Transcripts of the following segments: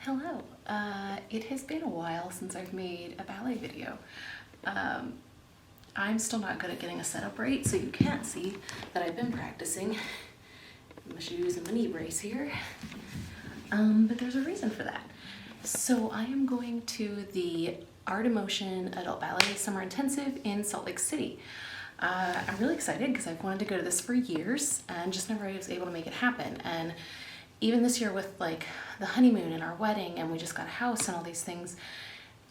Hello. It has been a while since I've made a ballet video. I'm still not good at getting a setup right, so you can't see that I've been practicing my shoes and my knee brace here. But there's a reason for that. So I am going to the Art Emotion Adult Ballet Summer Intensive in Salt Lake City. I'm really excited because I've wanted to go to this for years and just never was able to make it happen. And even this year with like the honeymoon and our wedding and we just got a house and all these things,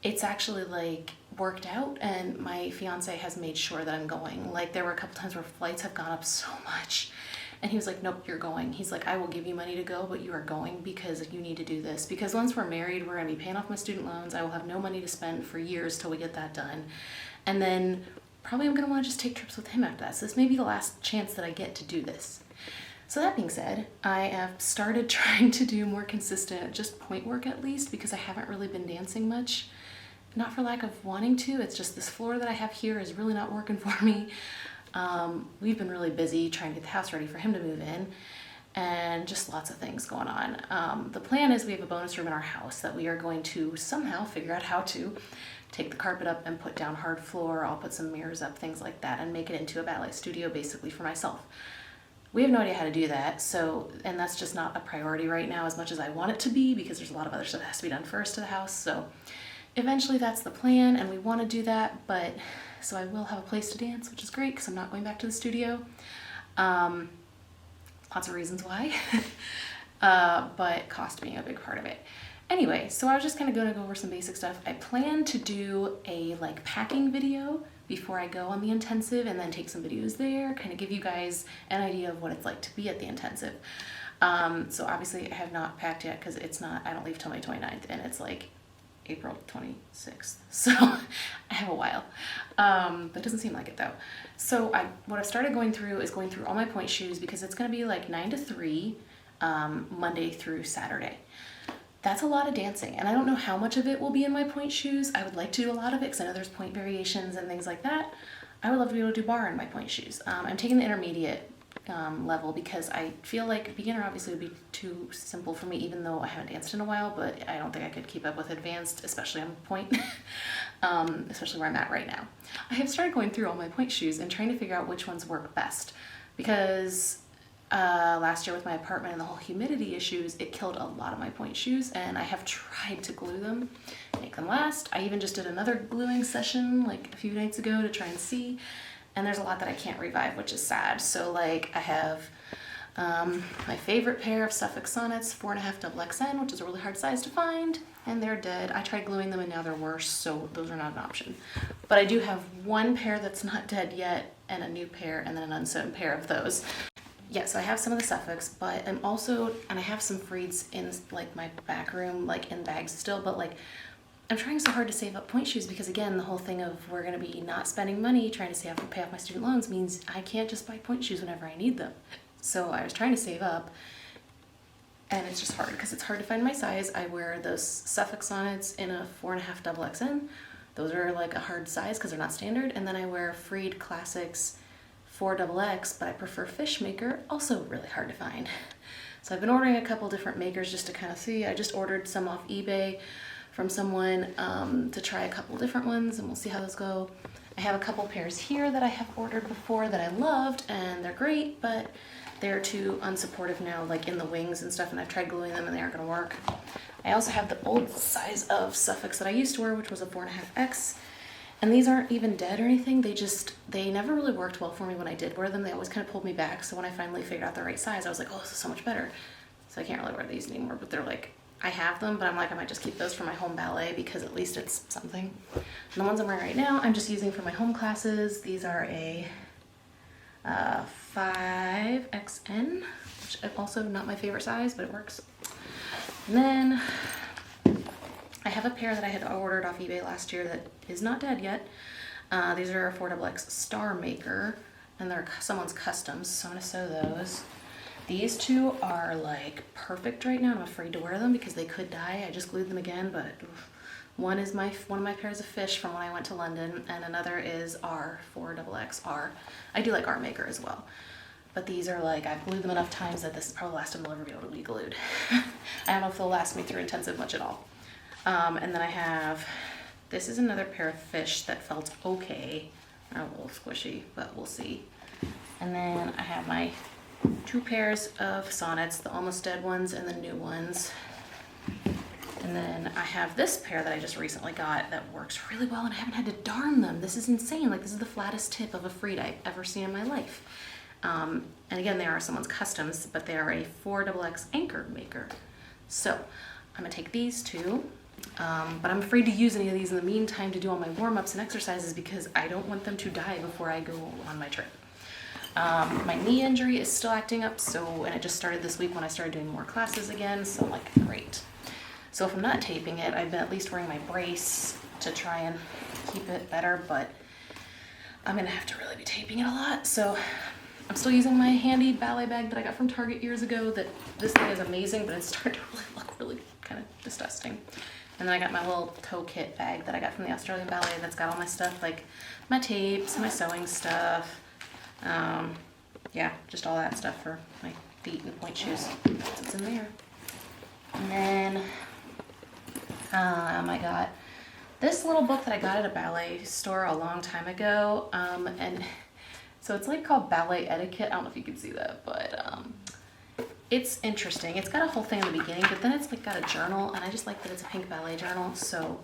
it's actually like worked out, and my fiance has made sure that I'm going. Like there were a couple times where flights have gone up so much and he was like, nope, you're going. He's like, I will give you money to go, but you are going because you need to do this. Because once we're married, we're gonna be paying off my student loans. I will have no money to spend for years till we get that done. And then probably I'm gonna wanna just take trips with him after that. So this may be the last chance that I get to do this. So that being said, I have started trying to do more consistent, just point work at least, because I haven't really been dancing much. Not for lack of wanting to, it's just this floor that I have here is really not working for me. We've been really busy trying to get the house ready for him to move in, and just lots of things going on. The plan is we have a bonus room in our house that we are going to somehow figure out how to take the carpet up and put down hard floor. I'll put some mirrors up, things like that, and make it into a ballet studio basically for myself. We have no idea how to do that, so, and that's just not a priority right now as much as I want it to be, because there's a lot of other stuff that has to be done first to the house. So eventually that's the plan, and we want to do that, but so I will have a place to dance, which is great because I'm not going back to the studio. Lots of reasons why, but cost being a big part of it. Anyway, so I was just kind of going to go over some basic stuff. I plan to do a like packing video before I go on the intensive, and then take some videos there, kind of give you guys an idea of what it's like to be at the intensive. So obviously I have not packed yet because it's not, I don't leave till May 29th, and it's like April 26th. So I have a while. But it doesn't seem like it though. So what I've started going through is going through all my point shoes, because it's going to be like 9 to 3, Monday through Saturday. That's a lot of dancing, and I don't know how much of it will be in my point shoes. I would like to do a lot of it because I know there's point variations and things like that. I would love to be able to do bar in my point shoes. I'm taking the intermediate level because I feel like beginner obviously would be too simple for me, even though I haven't danced in a while, but I don't think I could keep up with advanced, especially on point, especially where I'm at right now. I have started going through all my point shoes and trying to figure out which ones work best, because last year with my apartment and the whole humidity issues, it killed a lot of my point shoes, and I have tried to glue them, make them last. I even just did another gluing session like a few nights ago to try and see, and there's a lot that I can't revive, which is sad. So like I have my favorite pair of Suffolk Sonnets 4.5 XXN, which is a really hard size to find, and they're dead. I tried gluing them and now they're worse, so those are not an option. But I do have one pair that's not dead yet, and a new pair, and then an unsewn pair of those. Yeah, so I have some of the Suffolks, but I'm also, and I have some Freeds in like my back room, like in bags still, but like I'm trying so hard to save up point shoes, because again, the whole thing of we're gonna be not spending money trying to save up and pay off my student loans means I can't just buy point shoes whenever I need them. So I was trying to save up, and it's just hard because it's hard to find my size. I wear those Suffolk Sonnets in a 4.5 XXN. Those are like a hard size because they're not standard. And then I wear Freed Classics 4XX, but I prefer Fishmaker, also really hard to find. So I've been ordering a couple different makers just to kind of see. I just ordered some off eBay from someone to try a couple different ones, and we'll see how those go. I have a couple pairs here that I have ordered before that I loved, and they're great, but they're too unsupportive now, like in the wings and stuff, and I've tried gluing them and they aren't gonna work. I also have the old size of Suffolks that I used to wear, which was a 4.5X. And these aren't even dead or anything, they never really worked well for me when I did wear them. They always kind of pulled me back, so when I finally figured out the right size, I was like, oh, this is so much better. So I can't really wear these anymore, but they're like, I have them, but I'm like, I might just keep those for my home ballet because at least it's something. And the ones I'm wearing right now, I'm just using for my home classes. These are a 5XN, which is also not my favorite size, but it works. And then I have a pair that I had ordered off eBay last year that is not dead yet. These are a 4XX Star Maker, and they're someone's customs, so I'm gonna sew those. These two are like perfect right now. I'm afraid to wear them because they could die. I just glued them again, but one is one of my pairs of fish from when I went to London, and another is R 4XX R. I do like R Maker as well. but these are like, I've glued them enough times that this is probably the last time I'll ever be able to be glued. I don't know if they'll last me through intensive much at all. And then I have, this is another pair of fish that felt okay. They're a little squishy, but we'll see. And then I have my 2 pairs of sonnets, the almost dead ones and the new ones. And then I have this pair that I just recently got that works really well, and I haven't had to darn them. This is insane. Like, this is the flattest tip of a Freed I've ever seen in my life. And again, they are someone's customs, but they are a 4XX anchor maker. So I'm gonna take these 2, but I'm afraid to use any of these in the meantime to do all my warm-ups and exercises because I don't want them to die before I go on my trip. My knee injury is still acting up, and it just started this week when I started doing more classes again, so I'm like, great. So if I'm not taping it, I've been at least wearing my brace to try and keep it better, but I'm gonna have to really be taping it a lot. So I'm still using my handy ballet bag that I got from Target years ago. That this thing is amazing, but it's starting to really look really kind of disgusting. And then I got my little toe kit bag that I got from the Australian Ballet that's got all my stuff, like my tapes, my sewing stuff, yeah, just all that stuff for my feet and point shoes. That's what's in there. And then I got this little book that I got at a ballet store a long time ago, and so it's like called Ballet Etiquette. I don't know if you can see that, but it's interesting. It's got a whole thing in the beginning, but then it's like got a journal, and I just like that it's a pink ballet journal, so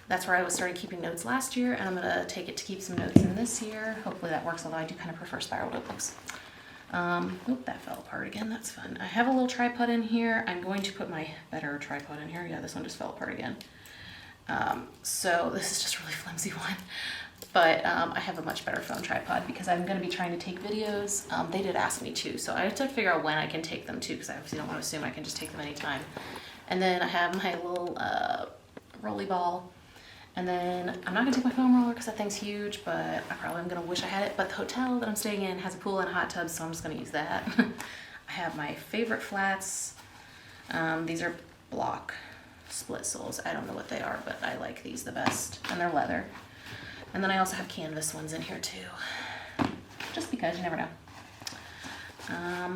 that's where I started keeping notes last year, and I'm gonna take it to keep some notes in this year. Hopefully that works, although I do kind of prefer spiral notebooks. Oop, that fell apart again. That's fun. I have a little tripod in here. I'm going to put my better tripod in here. Yeah, this one just fell apart again. So this is just a really flimsy one, but I have a much better phone tripod because I'm going to be trying to take videos. They did ask me to, so I have to figure out when I can take them too, because I obviously don't want to assume I can just take them anytime. And then I have my little rolly ball. And then I'm not gonna take my foam roller because that thing's huge, but I probably am gonna wish I had it. But the hotel that I'm staying in has a pool and a hot tub, so I'm just gonna use that. I have my favorite flats. These are block split soles. I don't know what they are, but I like these the best, and they're leather. And then I also have canvas ones in here too, just because you never know. I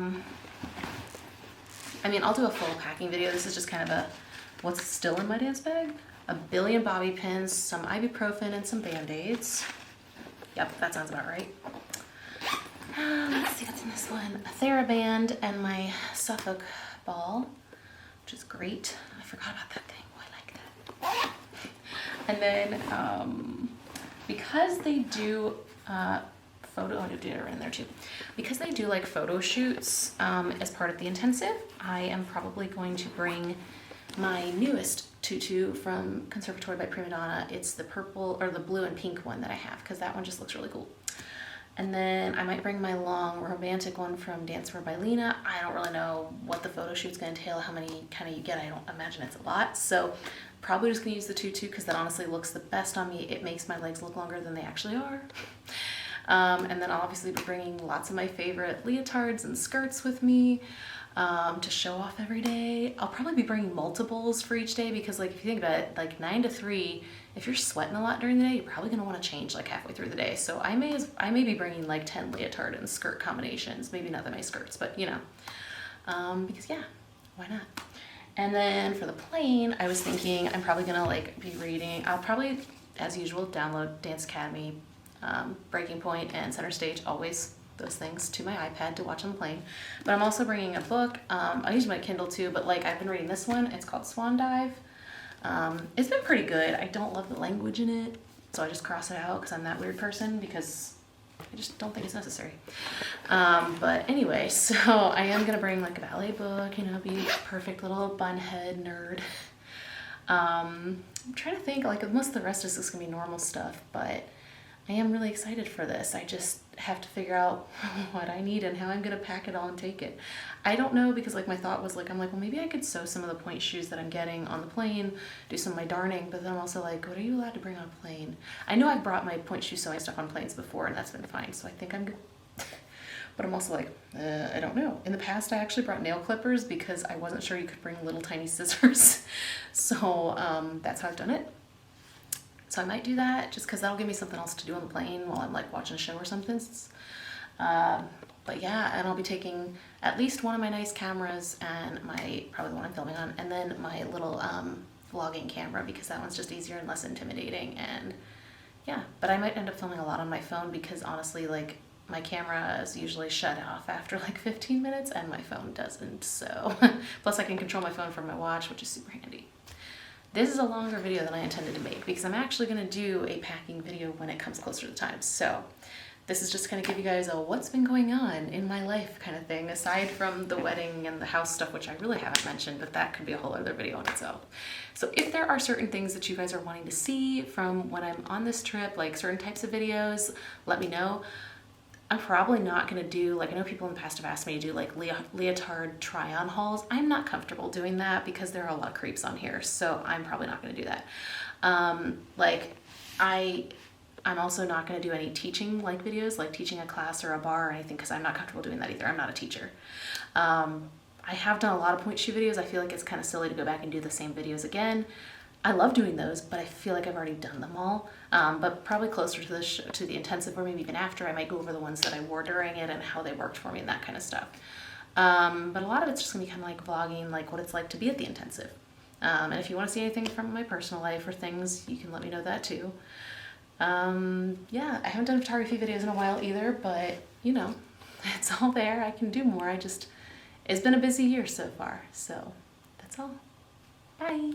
mean, I'll do a full packing video. This is just kind of a what's still in my dance bag. A billion bobby pins, some ibuprofen, and some band-aids. Yep, that sounds about right. Let's see what's in this one. A TheraBand and my Suffolk ball, which is great. I forgot about that thing. Oh, I like that. And then, because they do I do it in there too. Because they do like photo shoots as part of the intensive, I am probably going to bring my newest tutu from Conservatory by Prima Donna. It's the purple or the blue and pink one that I have because that one just looks really cool. And then I might bring my long romantic one from Dancewear by Lena. I don't really know what the photo shoot's gonna entail, how many kind of you get. I don't imagine it's a lot. So probably just gonna use the tutu because that honestly looks the best on me. It makes my legs look longer than they actually are. And then I'll obviously be bringing lots of my favorite leotards and skirts with me. To show off every day. I'll probably be bringing multiples for each day because like if you think about it, like 9 to 3, if you're sweating a lot during the day, you're probably gonna want to change like halfway through the day. So I may be bringing like 10 leotard and skirt combinations, maybe not that many skirts, but you know, because yeah, why not? And then for the plane, I was thinking I'm probably gonna like be reading. I'll probably, as usual, download Dance Academy, Breaking Point, and Center Stage, always those things, to my iPad to watch on the plane. But I'm also bringing a book. I use my Kindle too, but like I've been reading this one. It's called Swan Dive. It's been pretty good. I don't love the language in it, so I just cross it out because I'm that weird person because I just don't think it's necessary. But anyway, so I am gonna bring like a ballet book, you know, be a perfect little bunhead nerd. I'm trying to think, like most of the rest is just gonna be normal stuff, but I am really excited for this. I just have to figure out what I need and how I'm gonna pack it all and take it. I don't know because like my thought was like, I'm like, well maybe I could sew some of the point shoes that I'm getting on the plane, do some of my darning, but then I'm also like, what are you allowed to bring on a plane? I know I've brought my point shoe sewing stuff on planes before and that's been fine, so I think I'm good. But I'm also like, I don't know. In the past I actually brought nail clippers because I wasn't sure you could bring little tiny scissors. So that's how I've done it. So I might do that just because that'll give me something else to do on the plane while I'm like watching a show or something. But yeah, and I'll be taking at least one of my nice cameras and probably the one I'm filming on, and then my little vlogging camera, because that one's just easier and less intimidating. And yeah, but I might end up filming a lot on my phone because honestly, like, my camera is usually shut off after like 15 minutes and my phone doesn't, so. Plus I can control my phone from my watch, which is super handy. This is a longer video than I intended to make because I'm actually gonna do a packing video when it comes closer to the time. So this is just gonna give you guys a what's been going on in my life kind of thing, aside from the wedding and the house stuff, which I really haven't mentioned, but that could be a whole other video on itself. So if there are certain things that you guys are wanting to see from when I'm on this trip, like certain types of videos, let me know. I'm probably not gonna do, like, I know people in the past have asked me to do like leotard try-on hauls. I'm not comfortable doing that because there are a lot of creeps on here, so I'm probably not gonna do that. I'm also not gonna do any teaching like videos, like teaching a class or a bar or anything, because I'm not comfortable doing that either. I'm not a teacher. I have done a lot of point shoe videos. I feel like it's kind of silly to go back and do the same videos again. I love doing those, but I feel like I've already done them all. But probably closer to the intensive, or maybe even after, I might go over the ones that I wore during it and how they worked for me and that kind of stuff. But a lot of it's just gonna be kind of like vlogging, like what it's like to be at the intensive. And if you want to see anything from my personal life or things, you can let me know that too. Yeah, I haven't done photography videos in a while either, but you know, it's all there. I can do more. It's been a busy year so far. So that's all. Bye.